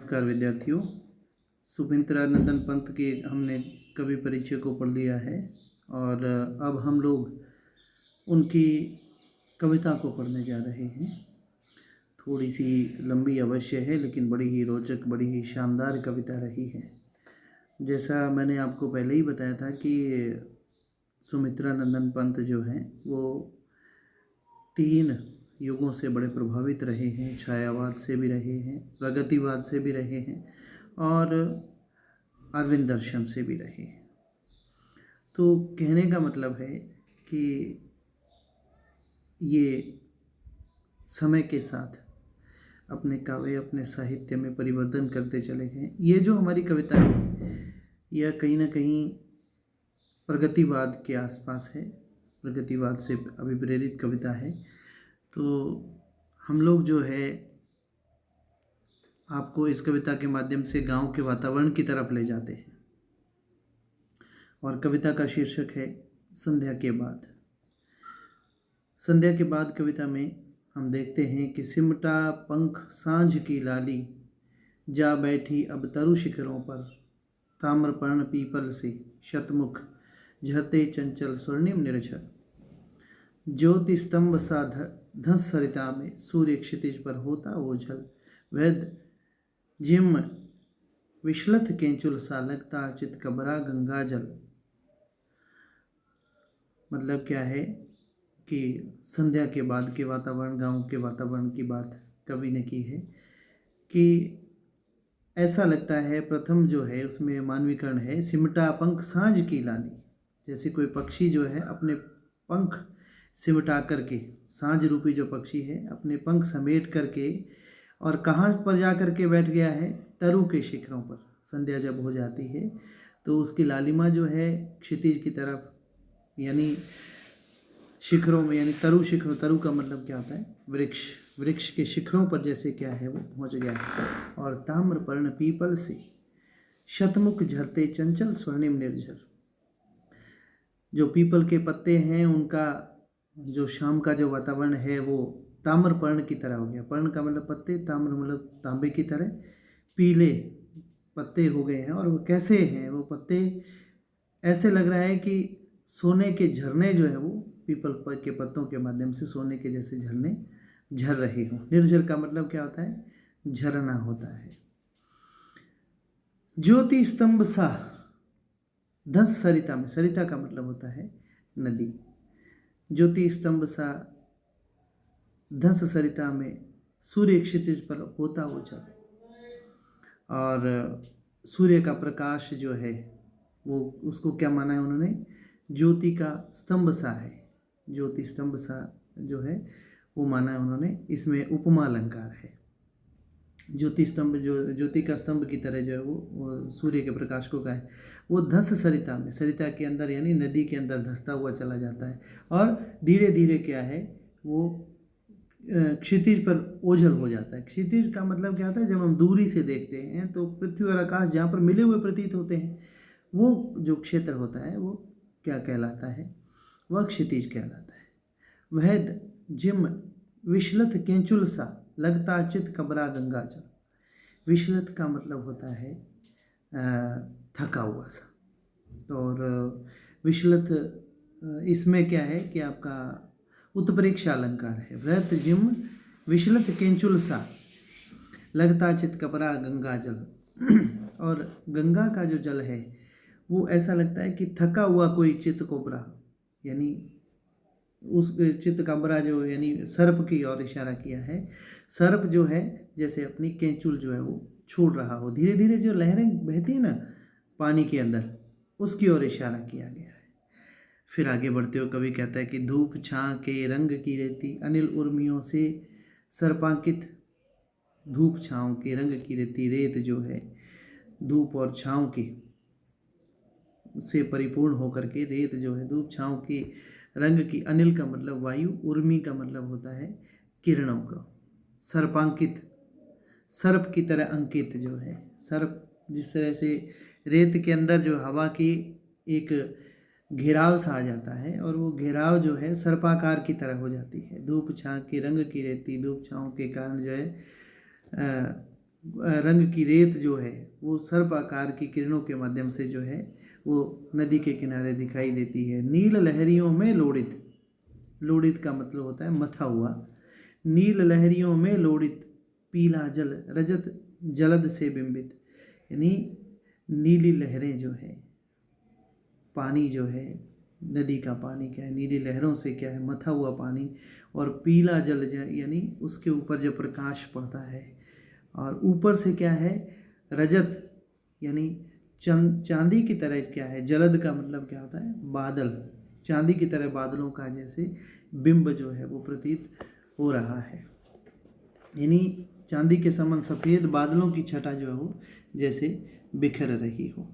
नमस्कार विद्यार्थियों। सुमित्रानंदन पंत के हमने कवि परिचय को पढ़ लिया है और अब हम लोग उनकी कविता को पढ़ने जा रहे हैं। थोड़ी सी लंबी अवश्य है, लेकिन बड़ी ही रोचक, बड़ी ही शानदार कविता रही है। जैसा मैंने आपको पहले ही बताया था कि सुमित्रानंदन पंत जो हैं वो 3 युगों से बड़े प्रभावित रहे हैं। छायावाद से भी रहे हैं, प्रगतिवाद से भी रहे हैं और अरविंद दर्शन से भी रहे हैं। तो कहने का मतलब है कि ये समय के साथ अपने काव्य, अपने साहित्य में परिवर्तन करते चले गए। ये जो हमारी कविता है यह कहीं ना कहीं प्रगतिवाद के आसपास है, प्रगतिवाद से अभिप्रेरित कविता है। तो हम लोग जो है आपको इस कविता के माध्यम से गांव के वातावरण की तरफ ले जाते हैं और कविता का शीर्षक है संध्या के बाद। संध्या के बाद कविता में हम देखते हैं कि सिमटा पंख सांझ की लाली, जा बैठी अब तरु शिखरों पर, ताम्रपर्ण पीपल से शतमुख, झरते चंचल स्वर्णिम निर्झर, ज्योति स्तंभ सा धस सरिता में, सूर्य क्षितिज पर होता ओझल, वैद जिम विश्लथ केंचुल सा, लगता चित कबरा गंगा जल। मतलब क्या है कि संध्या के बाद के वातावरण, गांव के वातावरण की बात कवि ने की है कि ऐसा लगता है, प्रथम जो है उसमें मानवीकरण है, सिमटा पंख साँझ की लाली। जैसे कोई पक्षी जो है अपने पंख सिमटा करके, साँझ रूपी जो पक्षी है अपने पंख समेट करके और कहाँ पर जा कर के बैठ गया है, तरु के शिखरों पर। संध्या जब हो जाती है तो उसकी लालिमा जो है क्षितिज की तरफ, यानी शिखरों में, यानी तरु शिखरों, तरु का मतलब क्या होता है, वृक्ष, वृक्ष के शिखरों पर जैसे क्या है वो पहुंच गया है। और ताम्रपर्ण पीपल से शतमुख, झरते चंचल स्वर्णिम निर्झर। जो पीपल के पत्ते हैं उनका जो शाम का जो वातावरण है वो ताम्रपर्ण की तरह हो गया। पर्ण का मतलब पत्ते, ताम्र मतलब तांबे की तरह पीले पत्ते हो गए हैं। और वो कैसे हैं वो पत्ते, ऐसे लग रहा है कि सोने के झरने जो है वो पीपल के पत्तों के माध्यम से सोने के जैसे झरने झर रहे हों। निर्झर का मतलब क्या होता है, झरना होता है। ज्योति स्तंभ सा धस सरिता में, सरिता का मतलब होता है नदी। ज्योति स्तंभ सा धस सरिता में, सूर्य क्षितिज पर होता ओझल। और सूर्य का प्रकाश जो है वो, उसको क्या माना है उन्होंने, ज्योति का स्तंभ सा है। ज्योति स्तंभ सा जो है वो माना है उन्होंने। इसमें उपमा अलंकार है। ज्योति स्तंभ, जो ज्योति का स्तंभ की तरह जो है वो सूर्य के प्रकाश को का है। वो धस सरिता में, सरिता के अंदर यानी नदी के अंदर धसता हुआ चला जाता है और धीरे धीरे क्या है वो क्षितिज पर ओझल हो जाता है। क्षितिज का मतलब क्या होता है, जब हम दूरी से देखते हैं तो पृथ्वी और आकाश जहाँ पर मिले हुए प्रतीत होते हैं, वो जो क्षेत्र होता है वो क्या कहलाता है, वह क्षितिज कहलाता है। वह जिम विश्लथ केंचुल सा, लगता चित कबरा गंगा जल। विश्लथ का मतलब होता है थका हुआ सा। और विश्लथ इसमें क्या है कि आपका उत्प्रेक्षा अलंकार है। व्रत जिम विश्लथ केंचुल सा, लगता चित कबरा गंगा जल। और गंगा का जो जल है वो ऐसा लगता है कि थका हुआ कोई चित कोबरा, यानी उस चित कबरा जो, यानी सर्प की ओर इशारा किया है। सर्प जो है जैसे अपनी केंचुल जो है वो छोड़ रहा हो, धीरे धीरे जो लहरें बहती है ना पानी के अंदर, उसकी ओर इशारा किया गया है। फिर आगे बढ़ते हुए कवि कहता है कि धूप छां के रंग की रेती, अनिल उर्मियों से सर्पांकित। धूप छाँव के रंग की रेती, रेत जो है धूप और छाँव के से परिपूर्ण होकर के, रेत जो है धूप छाँव के रंग की, अनिल का मतलब वायु, उर्मी का मतलब होता है किरणों का, सर्पांकित, सर्प की तरह अंकित जो है, सर्प जिस तरह से रेत के अंदर जो हवा की एक घेराव सा आ जाता है और वो घेराव जो है सर्पाकार की तरह हो जाती है। धूप छाँ के रंग की रेती, धूप छाँव के कारण जो है रंग की रेत जो है वो सर्प आकार की किरणों के माध्यम से जो है वो नदी के किनारे दिखाई देती है। नील लहरियों में लोड़ित, लोड़ित का मतलब होता है मथा हुआ। नील लहरियों में लोड़ित पीला जल रजत जलद से बिंबित, यानी नीली लहरें जो है, पानी जो है, नदी का पानी क्या है, नीली लहरों से क्या है मथा हुआ पानी, और पीला जल यानी उसके ऊपर जो प्रकाश पड़ता है, और ऊपर से क्या है रजत यानी चांदी की तरह क्या है, जलद का मतलब क्या होता है बादल, चांदी की तरह बादलों का जैसे बिंब जो है वो प्रतीत हो रहा है, यानी चांदी के समान सफ़ेद बादलों की छटा जो है वो जैसे बिखर रही हो।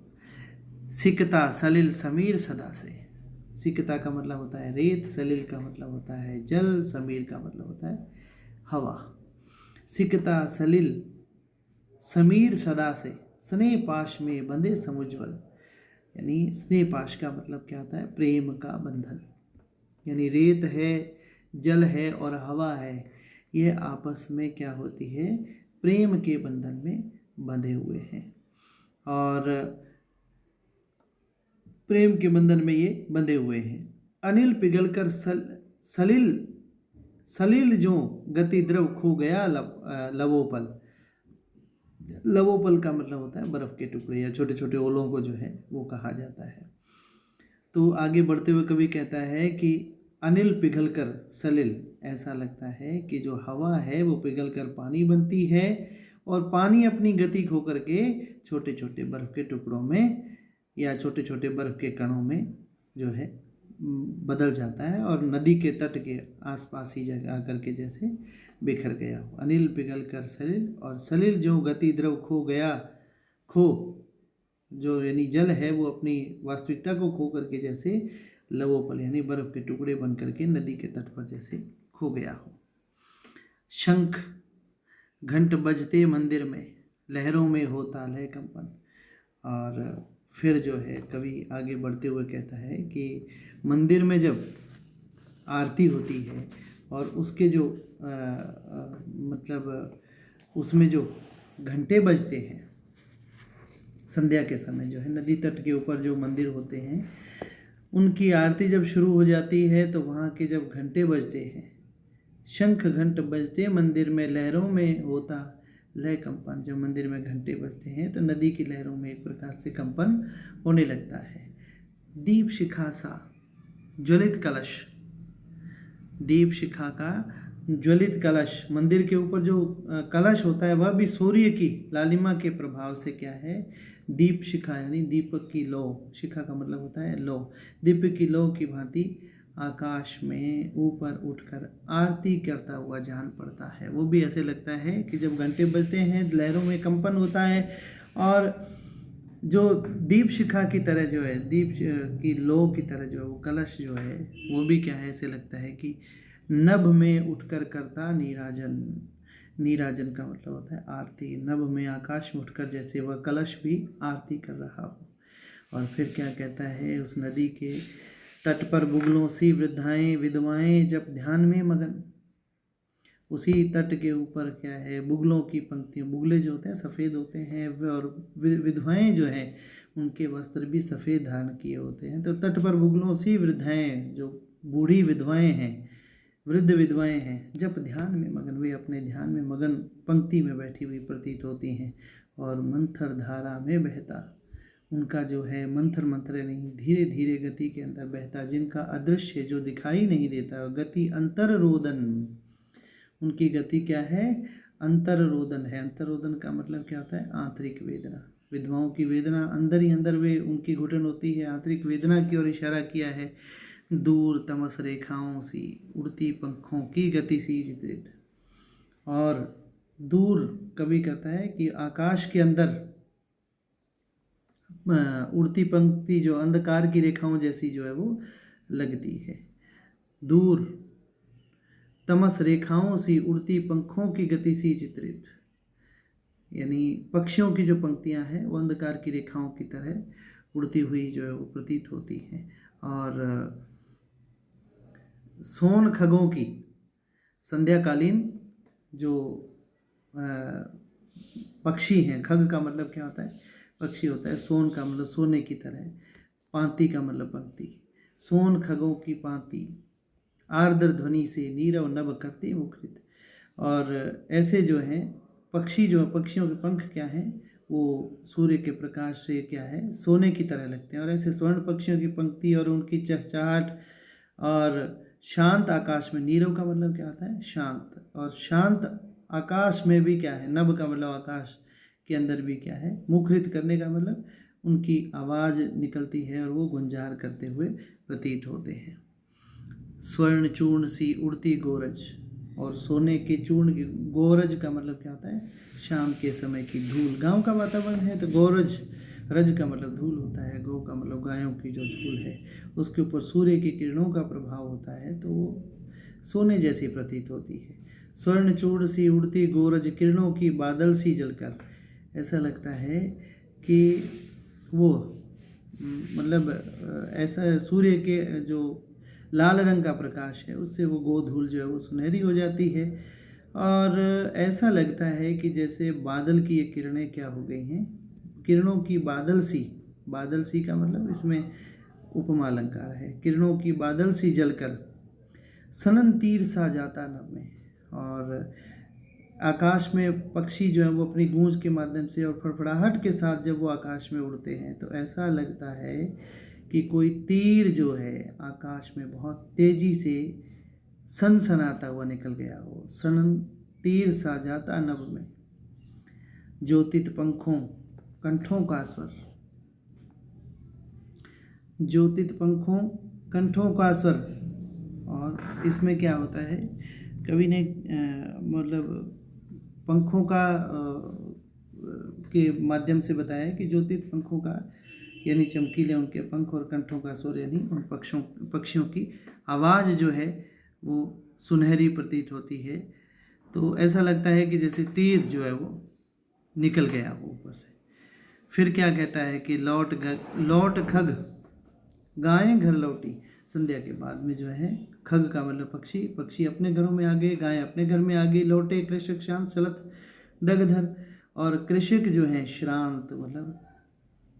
सिकता सलिल समीर सदा से, सिकता का मतलब होता है रेत, सलिल का मतलब होता है जल, समीर का मतलब होता है हवा। सिकता सलिल समीर सदा से स्नेह पाश में बंधे समुज्वल, यानी स्नेह पाश का मतलब क्या होता है प्रेम का बंधन, यानी रेत है, जल है और हवा है, ये आपस में क्या होती है प्रेम के बंधन में बंधे हुए हैं, और प्रेम के बंधन में ये बंधे हुए हैं। अनिल पिघलकर सलिल सलिल जो गति द्रव खो गया लवोपल, लवोपल का मतलब होता है बर्फ के टुकड़े या छोटे छोटे ओलों को जो है वो कहा जाता है। तो आगे बढ़ते हुए कवि कहता है कि अनिल पिघलकर सलिल, ऐसा लगता है कि जो हवा है वो पिघलकर पानी बनती है, और पानी अपनी गति खो करके छोटे छोटे बर्फ के टुकड़ों में या छोटे छोटे बर्फ के कणों में जो है बदल जाता है, और नदी के तट के आसपास ही जगह आकर के जैसे बिखर गया हो। अनिल पिघल कर सलिल, और सलिल जो गति द्रव खो गया, खो जो यानी जल है वो अपनी वास्तविकता को खो करके जैसे लवोपल यानी बर्फ के टुकड़े बन करके नदी के तट पर जैसे खो गया हो। शंख घंट बजते मंदिर में, लहरों में होता लय कंपन, और फिर जो है कवि आगे बढ़ते हुए कहता है कि मंदिर में जब आरती होती है और उसके जो मतलब उसमें जो घंटे बजते हैं संध्या के समय जो है, नदी तट के ऊपर जो मंदिर होते हैं उनकी आरती जब शुरू हो जाती है तो वहाँ के जब घंटे बजते हैं, शंख घंट बजते मंदिर में, लहरों में होता लय कंपन, जब मंदिर में घंटे बजते हैं तो नदी की लहरों में एक प्रकार से कंपन होने लगता है। दीप शिखा सा ज्वलित कलश, दीप शिखा का ज्वलित कलश, मंदिर के ऊपर जो कलश होता है वह भी सूर्य की लालिमा के प्रभाव से क्या है दीप शिखा यानी दीपक की लौ, शिखा का मतलब होता है लौ, दीपक की लौ की भांति आकाश में ऊपर उठकर आरती करता हुआ जान पड़ता है। वो भी ऐसे लगता है कि जब घंटे बजते हैं लहरों में कंपन होता है, और जो दीप शिखा की तरह जो है, दीप की लो की तरह जो है वो कलश जो है वो भी क्या है ऐसे लगता है कि नभ में उठकर करता नीराजन, नीराजन का मतलब होता है आरती, नभ में आकाश में उठकर जैसे वह कलश भी आरती कर रहा हो। और फिर क्या कहता है, उस नदी के तट पर बुगलों सी वृद्धाएं विधवाएं जब ध्यान में मगन, उसी तट के ऊपर क्या है बुगलों की पंक्तियाँ, बुगले जो होते हैं सफ़ेद होते हैं, और विधवाएं जो हैं उनके वस्त्र भी सफ़ेद धारण किए होते हैं। तो तट पर बुगलों सी वृद्धाएं, जो बूढ़ी विधवाएं हैं, वृद्ध विधवाएं हैं, जब ध्यान में मगन, वे अपने ध्यान में मगन पंक्ति में बैठी हुई प्रतीत होती हैं, और मंथर धारा में बहता, उनका जो है मंथर मंथर नहीं धीरे धीरे गति के अंदर बहता, जिनका अदृश्य जो दिखाई नहीं देता, गति अंतर रोदन, उनकी गति क्या है अंतर रोदन है। अंतर रोदन का मतलब क्या होता है आंतरिक वेदना, विधवाओं की वेदना अंदर ही अंदर वे उनकी घुटन होती है, आंतरिक वेदना की ओर इशारा किया है। दूर तमस रेखाओं सी उड़ती पंखों की गति सी चित्रित, और दूर कवि कहता है कि आकाश के अंदर उड़ती पंक्ति जो अंधकार की रेखाओं जैसी जो है वो लगती है। दूर तमस रेखाओं सी उड़ती पंखों की गति सी चित्रित, यानी पक्षियों की जो पंक्तियां हैं वो अंधकार की रेखाओं की तरह उड़ती हुई जो है वो प्रतीत होती हैं। और सोन खगों की संध्याकालीन जो पक्षी हैं। खग का मतलब क्या होता है? पक्षी होता है। सोन का मतलब सोने की तरह। पांति का मतलब पंक्ति। सोन खगों की पांति, आर्द्र ध्वनि से नीरव नभ करते मुखरित। और ऐसे जो हैं पक्षी, जो पक्षियों के पंख क्या हैं, वो सूर्य के प्रकाश से क्या है, सोने की तरह लगते हैं। और ऐसे स्वर्ण पक्षियों की पंक्ति और उनकी चहचहाट, और शांत आकाश में, नीरव का मतलब क्या होता है? शांत। और शांत आकाश में भी क्या है, नभ का मतलब आकाश के अंदर भी क्या है, मुखरित करने का मतलब उनकी आवाज़ निकलती है और वो गुंजार करते हुए प्रतीत होते हैं। स्वर्ण चूर्ण सी उड़ती गोरज, और सोने के चूर्ण की, गोरज का मतलब क्या होता है? शाम के समय की धूल। गांव का वातावरण है तो गोरज, रज का मतलब धूल होता है, गौ का मतलब गायों की जो धूल है, उसके ऊपर सूर्य की किरणों का प्रभाव होता है तो वो सोने जैसी प्रतीत होती है। स्वर्ण चूर्ण सी उड़ती गोरज, किरणों की बादल सी जलकर। ऐसा लगता है कि वो मतलब ऐसा सूर्य के जो लाल रंग का प्रकाश है उससे वो गोधूल जो है वो सुनहरी हो जाती है। और ऐसा लगता है कि जैसे बादल की ये किरणें क्या हो गई हैं, किरणों की बादल सी। बादल सी का मतलब इसमें उपमा अलंकार है। किरणों की बादल सी जलकर सनन तीर सा जाता नभ में। और आकाश में पक्षी जो है वो अपनी गूंज के माध्यम से और फड़फड़ाहट के साथ जब वो आकाश में उड़ते हैं तो ऐसा लगता है कि कोई तीर जो है आकाश में बहुत तेजी से सनसनाता हुआ निकल गया हो। सनन तीर सा जाता नभ में, ज्योतित पंखों कंठों का स्वर। ज्योतित पंखों कंठों का स्वर। और इसमें क्या होता है, कवि ने मतलब पंखों का के माध्यम से बताया कि ज्योतित पंखों का यानी चमकीले उनके पंख, और कंठों का स्वर यानी उन पक्षियों की आवाज़ जो है वो सुनहरी प्रतीत होती है। तो ऐसा लगता है कि जैसे तीर जो है वो निकल गया वो ऊपर से। फिर क्या कहता है कि लौट खग गायें घर लौटी। संध्या के बाद में जो है, खग का मतलब पक्षी, पक्षी अपने घरों में आ गए, गायें अपने घर में आ गई। लौटे कृषक शांत चलत डगधर। और कृषक जो है श्रांत मतलब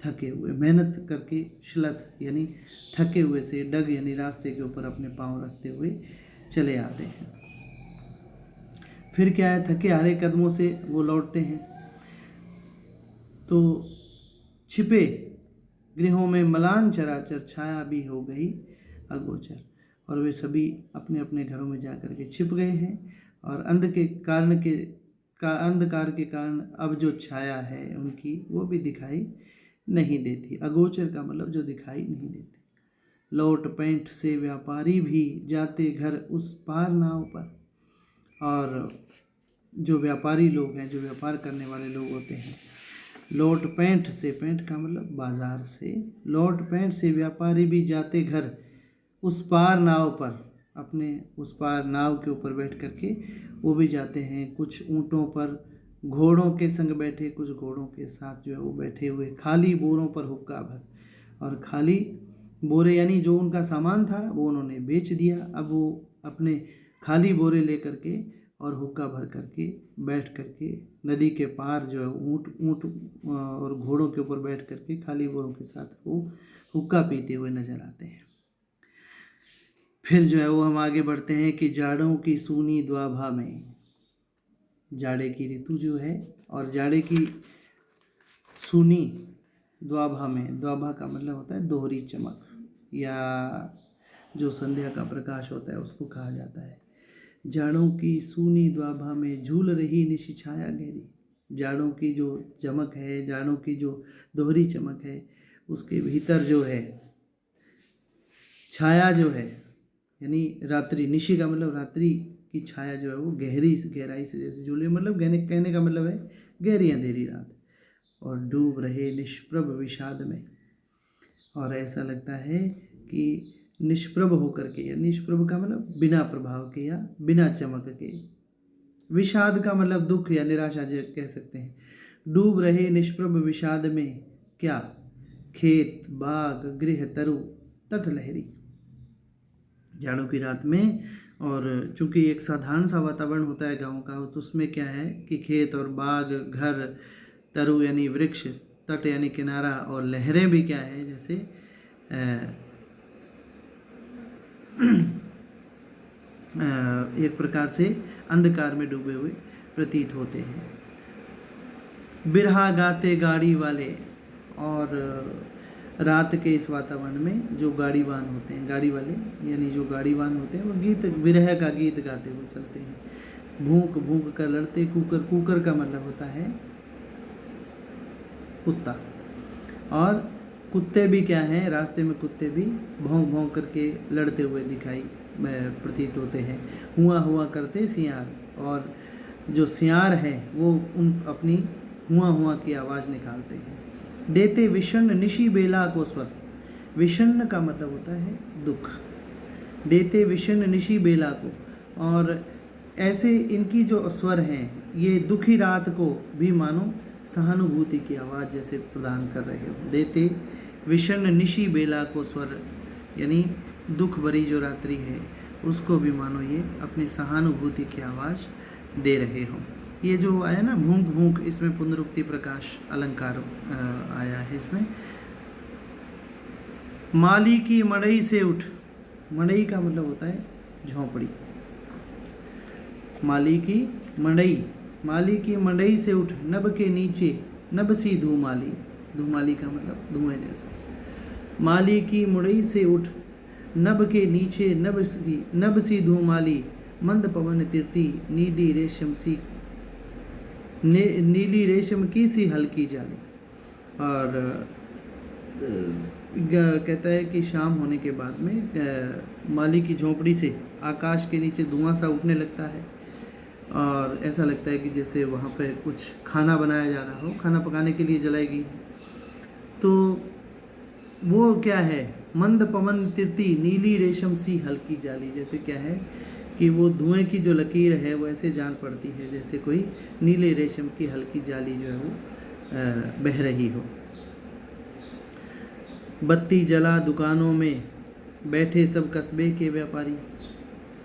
थके हुए, मेहनत करके, श्लथ यानी थके हुए से, डग यानी रास्ते के ऊपर अपने पांव रखते हुए चले आते हैं। फिर क्या है, थके हारे कदमों से वो लौटते हैं तो छिपे गृहों में मलान चराचर, छाया भी हो गई अगोचर। और वे सभी अपने अपने घरों में जाकर के छिप गए हैं और अंधकार के कारण अब जो छाया है उनकी वो भी दिखाई नहीं देती। अगोचर का मतलब जो दिखाई नहीं देती। लौट पैंठ से व्यापारी भी जाते घर उस पार नाव पर। और जो व्यापारी लोग हैं, जो व्यापार करने वाले लोग होते हैं, लौट पैंठ से, पैंठ का मतलब बाजार से, लौट पैंठ से व्यापारी भी जाते घर उस पार नाव पर। अपने उस पार नाव के ऊपर बैठ करके वो भी जाते हैं। कुछ ऊँटों पर घोड़ों के संग बैठे, कुछ घोड़ों के साथ जो है वो बैठे हुए, खाली बोरों पर हुक्का भर। और खाली बोरे यानी जो उनका सामान था वो उन्होंने बेच दिया। अब वो अपने खाली बोरे लेकर के और हुक्का भर करके बैठ करके नदी के पार जो है ऊँट और घोड़ों के ऊपर बैठ करके खाली बोरों के साथ वो हुक्का पीते हुए नजर आते हैं। फिर जो है वो हम आगे बढ़ते हैं कि जाड़ों की सूनी द्वाभा में। जाड़े की ऋतु जो है और जाड़े की सूनी द्वाभा में, द्वाभा का मतलब होता है दोहरी चमक, या जो संध्या का प्रकाश होता है उसको कहा जाता है। जाड़ों की सूनी द्वाभा में झूल रही निशि छाया गहरी। जाड़ों की जो चमक है, जाड़ों की जो दोहरी चमक है, उसके भीतर जो है छाया जो है यानी रात्रि, निशि का मतलब रात्रि की छाया जो है वो गहराई से जैसे झूले, मतलब कहने का मतलब है गहरी अंधेरी रात। और डूब रहे निष्प्रभ विषाद में। और ऐसा लगता है कि निष्प्रभ होकर के, या निष्प्रभ का मतलब बिना प्रभाव के या बिना चमक के। विषाद का मतलब दुख या निराशा कह सकते हैं। डूब रहे निष्प्रभ विषाद में क्या, खेत बाग गृह तरु तट लहरी। जाड़ों की रात में और चूंकि एक साधारण सा वातावरण होता है गाँव का, तो उसमें क्या है कि खेत और बाग, घर, तरु यानी वृक्ष, तट यानी किनारा, और लहरें भी क्या है जैसे एक प्रकार से अंधकार में डूबे हुए प्रतीत होते हैं। बिरहा गाते गाड़ी वाले, और रात के इस वातावरण में जो गाड़ीवान होते हैं, गाड़ी वाले यानी जो गाड़ीवान होते हैं, वो गीत, विरह का गीत गाते हुए चलते हैं। भूख भूख कर लड़ते कूकर, कूकर का मतलब होता है कुत्ता, और कुत्ते भी क्या हैं, रास्ते में कुत्ते भी भौंक भौंक करके लड़ते हुए दिखाई प्रतीत होते हैं। हुआ हुआ करते सियार, और जो सियार है वो उन अपनी हुआ हुआ की आवाज़ निकालते हैं। देते विषण निशी बेला को स्वर, विषण का मतलब होता है दुख, देते विषण निशी बेला को, और ऐसे इनकी जो स्वर हैं ये दुखी रात को भी मानो सहानुभूति की आवाज़ जैसे प्रदान कर रहे हो। देते विषण निशी बेला को स्वर, यानी दुख भरी जो रात्रि है उसको भी मानो ये अपनी सहानुभूति की आवाज़ दे रहे हो। ये जो आया ना भूख भूख, इसमें पुनरुक्ति प्रकाश अलंकार आया है इसमें। माली की मड़ई से उठ, मड़ई का मतलब होता है झोंपड़ी। माली की मड़ई, माली की मड़ई से उठ, नभ के नीचे नभ सी धूमाली, धूमाली का मतलब धुएं जैसा। माली की मड़ई से उठ, नभ के नीचे नभ सी धूमाली, मंद पवन तिरती नीली रेशम सी, नीली रेशम की सी हल्की जाली। और कहता है कि शाम होने के बाद में माली की झोंपड़ी से आकाश के नीचे धुआं सा उठने लगता है, और ऐसा लगता है कि जैसे वहाँ पर कुछ खाना बनाया जा रहा हो, खाना पकाने के लिए जलाएगी। तो वो क्या है, मंद पवन तिरती नीली रेशम सी हल्की जाली, जैसे क्या है कि वो धुएं की जो लकीर है वो ऐसे जान पड़ती है जैसे कोई नीले रेशम की हल्की जाली जो है वो बह रही हो। बत्ती जला दुकानों में बैठे सब कस्बे के व्यापारी,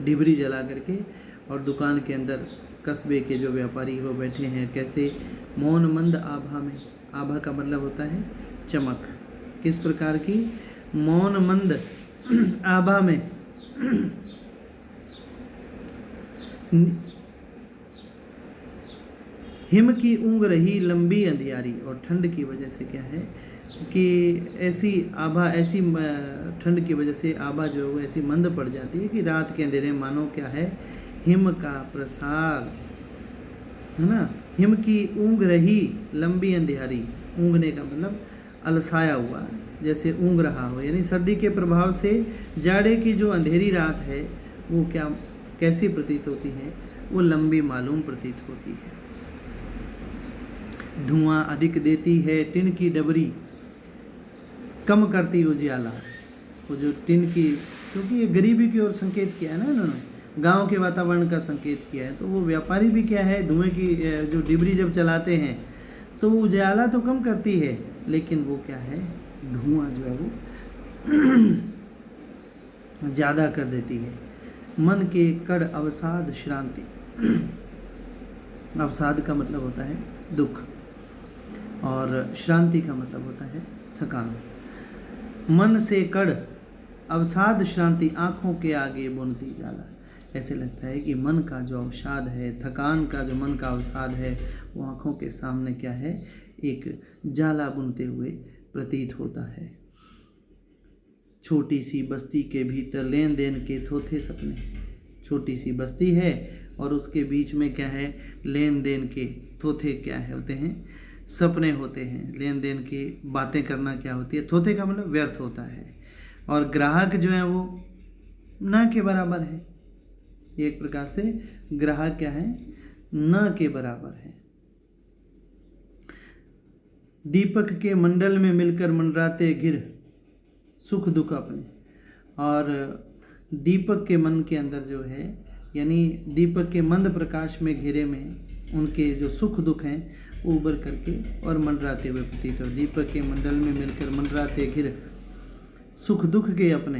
डिबरी जला करके और दुकान के अंदर कस्बे के जो व्यापारी वो बैठे हैं। कैसे, मौन मंद आभा में, आभा का मतलब होता है चमक। किस प्रकार की, मौन मंद आभा में हिम की ऊँग रही लंबी अंधियारी, और ठंड की वजह से क्या है कि ऐसी आभा, ऐसी ठंड की वजह से आभा जो है वो ऐसी मंद पड़ जाती है कि रात के अंधेरे मानो क्या है हिम का प्रसार, है ना। हिम की ऊँग रही लंबी अंधियारी, ऊँगने का मतलब अलसाया हुआ, जैसे ऊँग रहा हो, यानी सर्दी के प्रभाव से जाड़े की जो अंधेरी रात है वो क्या कैसी प्रतीत होती है, वो लंबी मालूम प्रतीत होती है। धुआं अधिक देती है टिन की डबरी, कम करती उजियाला। वो जो टिन की, क्योंकि ये गरीबी की ओर संकेत किया है ना इन्होंने, गांव के वातावरण का संकेत किया है, तो वो व्यापारी भी क्या है, धुएं की जो डिबरी जब चलाते हैं तो उजाला तो कम करती है, लेकिन वो क्या है धुआं जो है वो ज़्यादा कर देती है। मन के कड़ अवसाद श्रांति, अवसाद का मतलब होता है दुख, और श्रांति का मतलब होता है थकान। मन से कड़ अवसाद श्रांति, आँखों के आगे बुनती जाला। ऐसे लगता है कि मन का जो अवसाद है, थकान का जो मन का अवसाद है, वो आँखों के सामने क्या है एक जाला बुनते हुए प्रतीत होता है। छोटी सी बस्ती के भीतर लेन देन के थोथे सपने, छोटी सी बस्ती है और उसके बीच में क्या है लेन देन के थोथे क्या है होते हैं, सपने होते हैं। लेन देन की बातें करना क्या होती है, थोथे का मतलब व्यर्थ होता है। और ग्राहक जो है वो ना के बराबर है, एक प्रकार से ग्राहक क्या है न के बराबर है। दीपक के मंडल में मिलकर मंडराते घिर सुख दुख अपने, और दीपक के मन के अंदर जो है यानी दीपक के मंद प्रकाश में घेरे में उनके जो सुख दुख हैं उबर करके और मंडराते हुए प्रतीत हो। दीपक के मंडल में मिलकर मंडराते घिर सुख दुख के अपने,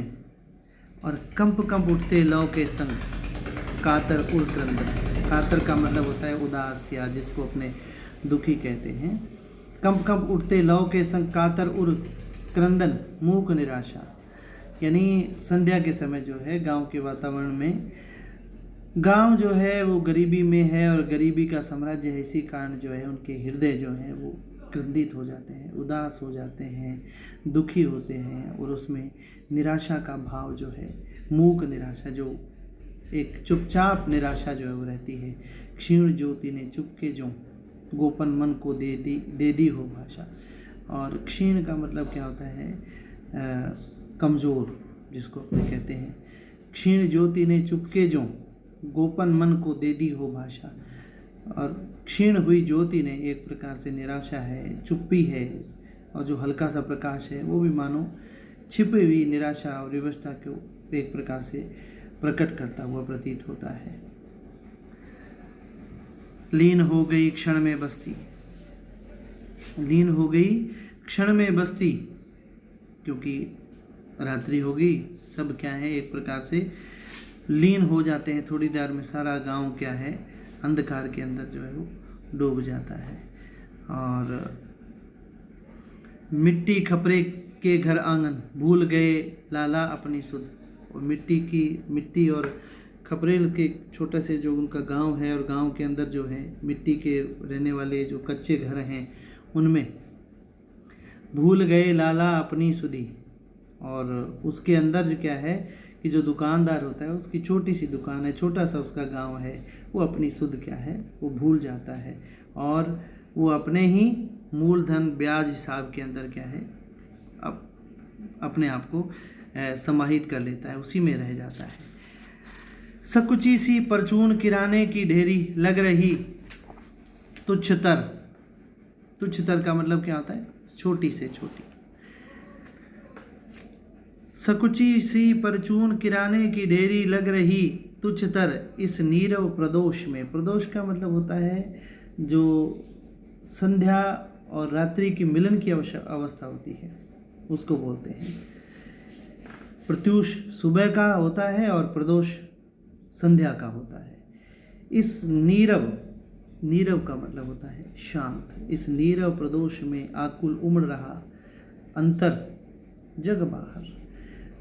और कंप कंप उठते लौ के संग कातर उड़ क्रंदन। कातर का मतलब होता है उदास, या जिसको अपने दुखी कहते हैं। कंप कंप उठते लौ के संग कातर उड़ क्रंदन मूक निराशा, यानी संध्या के समय जो है गांव के वातावरण में, गांव जो है वो गरीबी में है और गरीबी का साम्राज्य है, इसी कारण जो है उनके हृदय जो हैं वो क्रंदित हो जाते हैं, उदास हो जाते हैं, दुखी होते हैं, और उसमें निराशा का भाव जो है, मूक निराशा, जो एक चुपचाप निराशा जो है वो रहती है। क्षीण ज्योति ने चुपके जो गोपन मन को दे दी हो भाषा। और क्षीण का मतलब क्या होता है, कमज़ोर, जिसको अपने कहते हैं। क्षीण ज्योति ने चुपके जो गोपन मन को दे दी हो भाषा। और क्षीण हुई ज्योति ने एक प्रकार से निराशा है, चुप्पी है, और जो हल्का सा प्रकाश है वो भी मानो छिपी हुई निराशा और विवशता को एक प्रकार से प्रकट करता हुआ प्रतीत होता है। लीन हो गई क्षण में बस्ती, लीन हो गई क्षण में बस्ती, क्योंकि रात्रि हो गई, सब क्या है एक प्रकार से लीन हो जाते हैं। थोड़ी देर में सारा गांव क्या है अंधकार के अंदर जो है वो डूब जाता है। और मिट्टी खपरे के घर आंगन भूल गए लाला अपनी सुध। और मिट्टी और खपरेल के छोटे से जो उनका गांव है, और गांव के अंदर जो है मिट्टी के रहने वाले जो कच्चे घर हैं उनमें भूल गए लाला अपनी सुधी। और उसके अंदर जो क्या है कि जो दुकानदार होता है उसकी छोटी सी दुकान है, छोटा सा उसका गांव है, वो अपनी सुध क्या है वो भूल जाता है, और वो अपने ही मूलधन ब्याज हिसाब के अंदर क्या है अपने आप को समाहित कर लेता है, उसी में रह जाता है। सकुची सी परचून किराने की ढेरी लग रही तुच्छतर। तुच्छतर का मतलब क्या होता है, छोटी से छोटी। सकुची सी परचून किराने की ढेरी लग रही तुच्छतर इस नीरव प्रदोष में। प्रदोष का मतलब होता है जो संध्या और रात्रि की मिलन की अवस्था होती है, उसको बोलते हैं। प्रत्यूष सुबह का होता है और प्रदोष संध्या का होता है। इस नीरव का मतलब होता है शांत। इस नीरव प्रदोष में आकुल उमड़ रहा अंतर जग बाहर,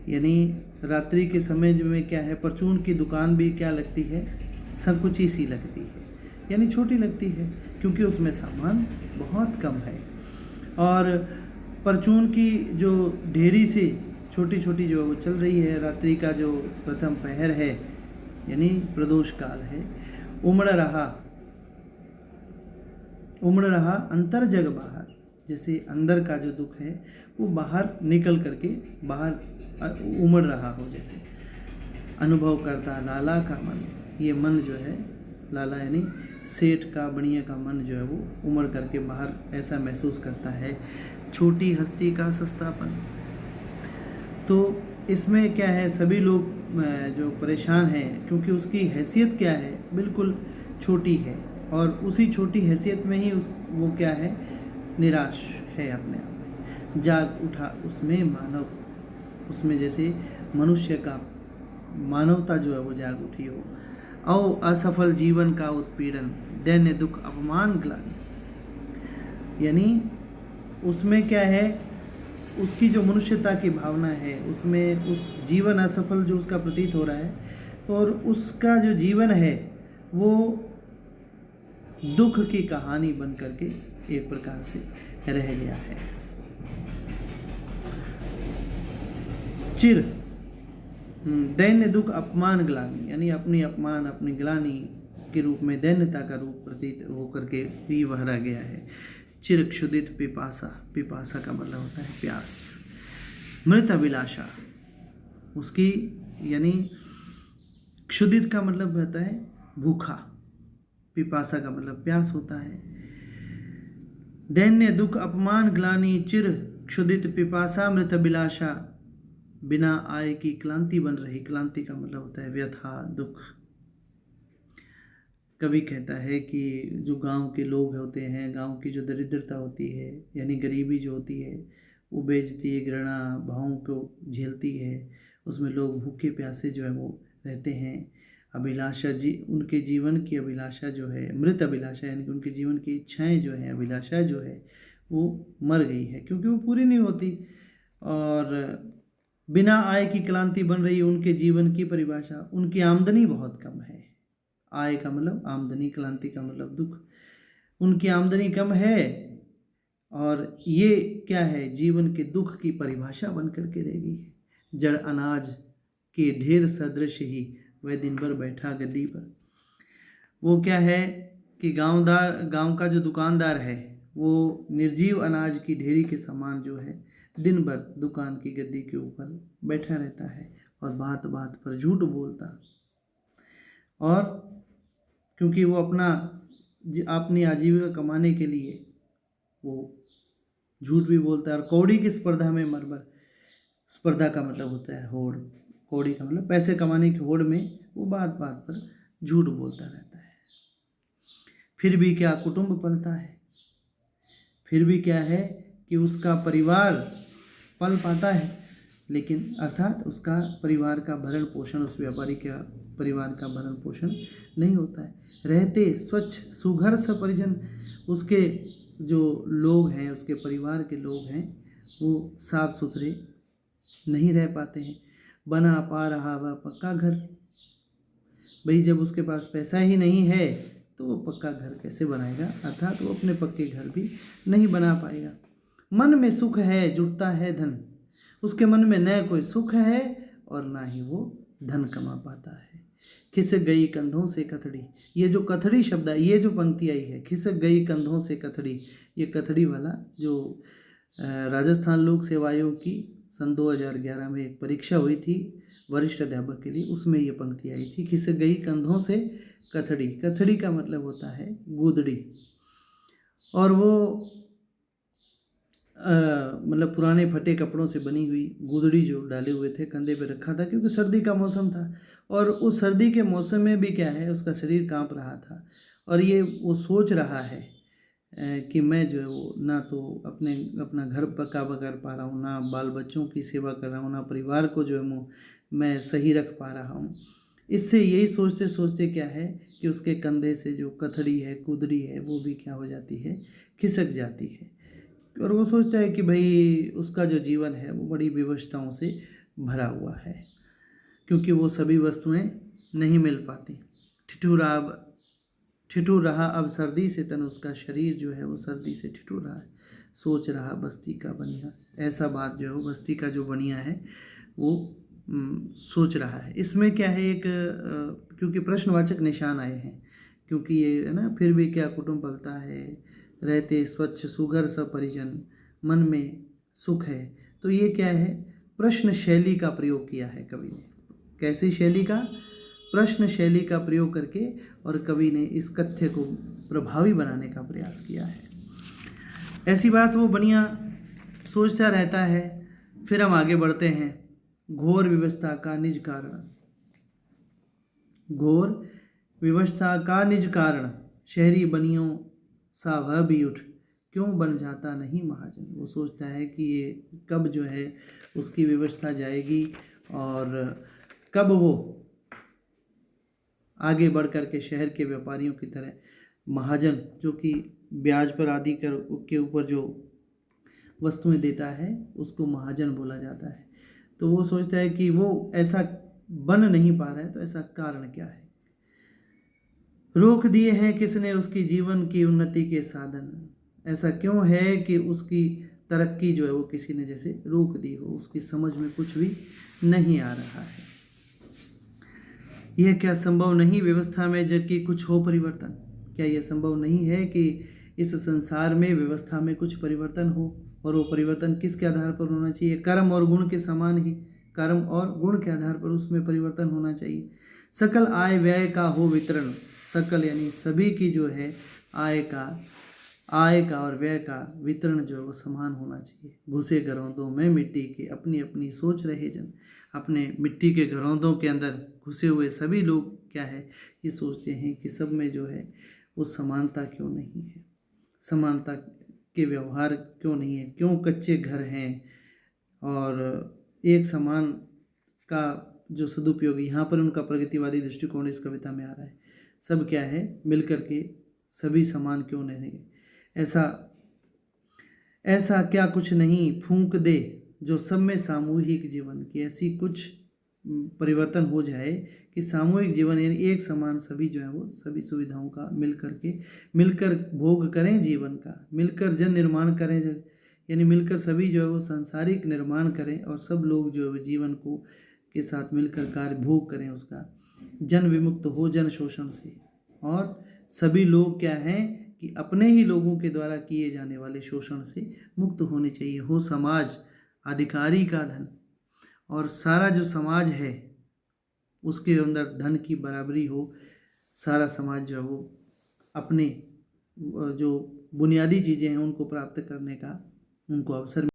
यानी रात्रि के समय में क्या है, परचून की दुकान भी क्या लगती है, संकुची सी लगती है, यानी छोटी लगती है, क्योंकि उसमें सामान बहुत कम है। और परचून की जो ढेरी से छोटी छोटी जो वो चल रही है, रात्रि का जो प्रथम पहर है यानी प्रदोष काल है, उमड़ रहा अंतर जग बाहर, जैसे अंदर का जो दुख है वो बाहर निकल करके बाहर उमड़ रहा हो, जैसे अनुभव करता लाला का मन। ये मन जो है लाला यानी सेठ का बढ़िया का मन जो है वो उमड़ करके बाहर ऐसा महसूस करता है, छोटी हस्ती का सस्तापन। तो इसमें क्या है, सभी लोग जो परेशान हैं, क्योंकि उसकी हैसियत क्या है, बिल्कुल छोटी है, और उसी छोटी हैसियत में ही वो क्या है, निराश है अपने आप में। जाग उठा उसमें मानव, उसमें जैसे मनुष्य का मानवता जो है वो जाग उठी हो। औ असफल जीवन का उत्पीड़न दैन्य दुख अपमान ग्लानि, यानी उसमें क्या है, उसकी जो मनुष्यता की भावना है, उसमें उस जीवन असफल जो उसका प्रतीत हो रहा है, और उसका जो जीवन है वो दुख की कहानी बन करके एक प्रकार से रह गया है। चिर दैन्य दुख अपमान ग्लानि, यानी अपनी अपमान अपनी ग्लानि के रूप में दैन्यता का रूप प्रतीत होकर के भी बहरा गया है। चिर क्षुदित पिपासा, पिपासा का मतलब होता है प्यास। मृत अभिलाषा उसकी, यानी क्षुदित का मतलब होता है भूखा, पिपासा का मतलब प्यास होता है। दैन्य दुख अपमान ग्लानि चिर क्षुदित पिपासा मृत अभिलाषा, बिना आय की क्लांति बन रही। क्लांति का मतलब होता है व्यथा दुख। कवि कहता है कि जो गांव के लोग होते हैं, गांव की जो दरिद्रता होती है यानी गरीबी जो होती है, वो बेइज्जती घृणा भावों को झेलती है, उसमें लोग भूखे प्यासे जो है वो रहते हैं। अभिलाषा उनके जीवन की अभिलाषा जो है, मृत अभिलाषा, यानी कि उनके जीवन की इच्छाएं जो हैं, अभिलाषा जो है वो मर गई है, क्योंकि वो पूरी नहीं होती। और बिना आय की क्लांति बन रही है उनके जीवन की परिभाषा। उनकी आमदनी बहुत कम है। आय का मतलब आमदनी, क्लांति का मतलब दुख। उनकी आमदनी कम है और ये क्या है, जीवन के दुख की परिभाषा बन करके रह गई है। जड़ अनाज के ढेर सदृश ही वह दिन भर बैठा गद्दी पर। वो क्या है कि गांव का जो दुकानदार है वो निर्जीव अनाज की ढेरी के समान जो है दिन भर दुकान की गद्दी के ऊपर बैठा रहता है और बात बात पर झूठ बोलता। और क्योंकि वो अपनी आजीविका कमाने के लिए वो झूठ भी बोलता है। और कौड़ी की स्पर्धा में मरमर, स्पर्धा का मतलब होता है होड़, कौड़ी का मतलब पैसे कमाने की होड़ में वो बात बात पर झूठ बोलता रहता है। फिर भी क्या कुटुंब पलता है, फिर भी क्या है कि उसका परिवार पल पाता है, लेकिन अर्थात उसका परिवार का भरण पोषण, उस व्यापारी का परिवार का भरण पोषण नहीं होता है। रहते स्वच्छ सुघर स परिजन, उसके जो लोग हैं, उसके परिवार के लोग हैं, वो साफ सुथरे नहीं रह पाते हैं। बना पा रहा वह पक्का घर, भाई जब उसके पास पैसा ही नहीं है तो वो पक्का घर कैसे बनाएगा, अर्थात वो अपने पक्के घर भी नहीं बना पाएगा। मन में सुख है जुटता है धन, उसके मन में न कोई सुख है और ना ही वो धन कमा पाता है। खिसक गई कंधों से कथड़ी, ये जो कथड़ी शब्द है, ये जो पंक्ति आई है, खिसक गई कंधों से कथड़ी, ये कथड़ी वाला जो राजस्थान लोक सेवा आयोग की सन 2011 में एक परीक्षा हुई थी वरिष्ठ अध्यापक के लिए, उसमें ये पंक्ति आई थी, खिसक गई कंधों से कथड़ी। कथड़ी का मतलब होता है गूदड़ी। और वो मतलब पुराने फटे कपड़ों से बनी हुई गूदड़ी जो डाले हुए थे कंधे पे रखा था, क्योंकि सर्दी का मौसम था। और उस सर्दी के मौसम में भी क्या है, उसका शरीर कांप रहा था और ये वो सोच रहा है कि मैं जो है वो ना तो अपना घर पक्का कर पा रहा हूँ, ना बाल बच्चों की सेवा कर रहा हूँ, ना परिवार को जो है मैं सही रख पा रहा हूँ। इससे यही सोचते सोचते क्या है कि उसके कंधे से जो कथड़ी है, कुदड़ी है, वो भी क्या हो जाती है, खिसक जाती है। और वो सोचता है कि भाई उसका जो जीवन है वो बड़ी विवशताओं से भरा हुआ है, क्योंकि वो सभी वस्तुएं नहीं मिल पाती। ठिठुर रहा अब सर्दी से तन, उसका शरीर जो है वो सर्दी से ठिठुर रहा है। सोच रहा बस्ती का बनिया, ऐसा बात जो है वो बस्ती का जो बनिया है वो सोच रहा है। इसमें क्या है, एक क्योंकि प्रश्नवाचक निशान आए हैं, क्योंकि ये है ना, फिर भी क्या कुटुंब पलता है, रहते स्वच्छ सुघर स परिजन, मन में सुख है। तो ये क्या है, प्रश्न शैली का प्रयोग किया है कवि ने। कैसी शैली का, प्रश्न शैली का प्रयोग करके और कवि ने इस कथ्य को प्रभावी बनाने का प्रयास किया है। ऐसी बात वो बनिया सोचता रहता है। फिर हम आगे बढ़ते हैं। घोर विवशता का निज कारण, घोर विवशता का निज कारण, शहरी बनियों सा वह भी उठ, क्यों बन जाता नहीं महाजन। वो सोचता है कि ये कब जो है उसकी विवशता जाएगी और कब वो आगे बढ़ कर के शहर के व्यापारियों की तरह महाजन, जो कि ब्याज पर आदि कर के ऊपर जो वस्तुएं देता है, उसको महाजन बोला जाता है। तो वो सोचता है कि वो ऐसा बन नहीं पा रहा है, तो ऐसा कारण क्या है। रोक दिए हैं किसने उसकी जीवन की उन्नति के साधन, ऐसा क्यों है कि उसकी तरक्की जो है वो किसी ने जैसे रोक दी हो, उसकी समझ में कुछ भी नहीं आ रहा है। यह क्या संभव नहीं व्यवस्था में जग की कुछ हो परिवर्तन, क्या यह संभव नहीं है कि इस संसार में व्यवस्था में कुछ परिवर्तन हो, और वो परिवर्तन किसके आधार पर होना चाहिए, कर्म और गुण के समान ही, कर्म और गुण के आधार पर उसमें परिवर्तन होना चाहिए। सकल आय व्यय का हो वितरण, सकल यानी सभी की जो है आय का और व्यय का वितरण जो है वो समान होना चाहिए। घुसे घरौंदों में मिट्टी के अपनी अपनी सोच रहे जन, अपने मिट्टी के घरौंदों के अंदर घुसे हुए सभी लोग क्या है, ये सोचते हैं कि सब में जो है वो समानता क्यों नहीं है, समानता के व्यवहार क्यों नहीं है, क्यों कच्चे घर हैं और एक समान का जो सदुपयोग यहाँ पर उनका प्रगतिवादी दृष्टिकोण इस कविता में आ रहा है। सब क्या है, मिलकर के सभी समान क्यों नहीं, ऐसा क्या कुछ नहीं फूंक दे जो सब में सामूहिक जीवन की, ऐसी कुछ परिवर्तन हो जाए कि सामूहिक जीवन यानी एक समान सभी जो है वो सभी सुविधाओं का मिलकर भोग करें जीवन का, मिलकर जन निर्माण करें, यानी मिलकर सभी जो है वो सांसारिक निर्माण करें और सब लोग जो है वो जीवन को के साथ मिलकर कार्य भोग करें उसका, जन विमुक्त हो जन शोषण से, और सभी लोग क्या हैं कि अपने ही लोगों के द्वारा किए जाने वाले शोषण से मुक्त होने चाहिए, हो समाज अधिकारी का धन, और सारा जो समाज है उसके अंदर धन की बराबरी हो, सारा समाज जो है वो अपने जो बुनियादी चीज़ें हैं उनको प्राप्त करने का उनको अवसर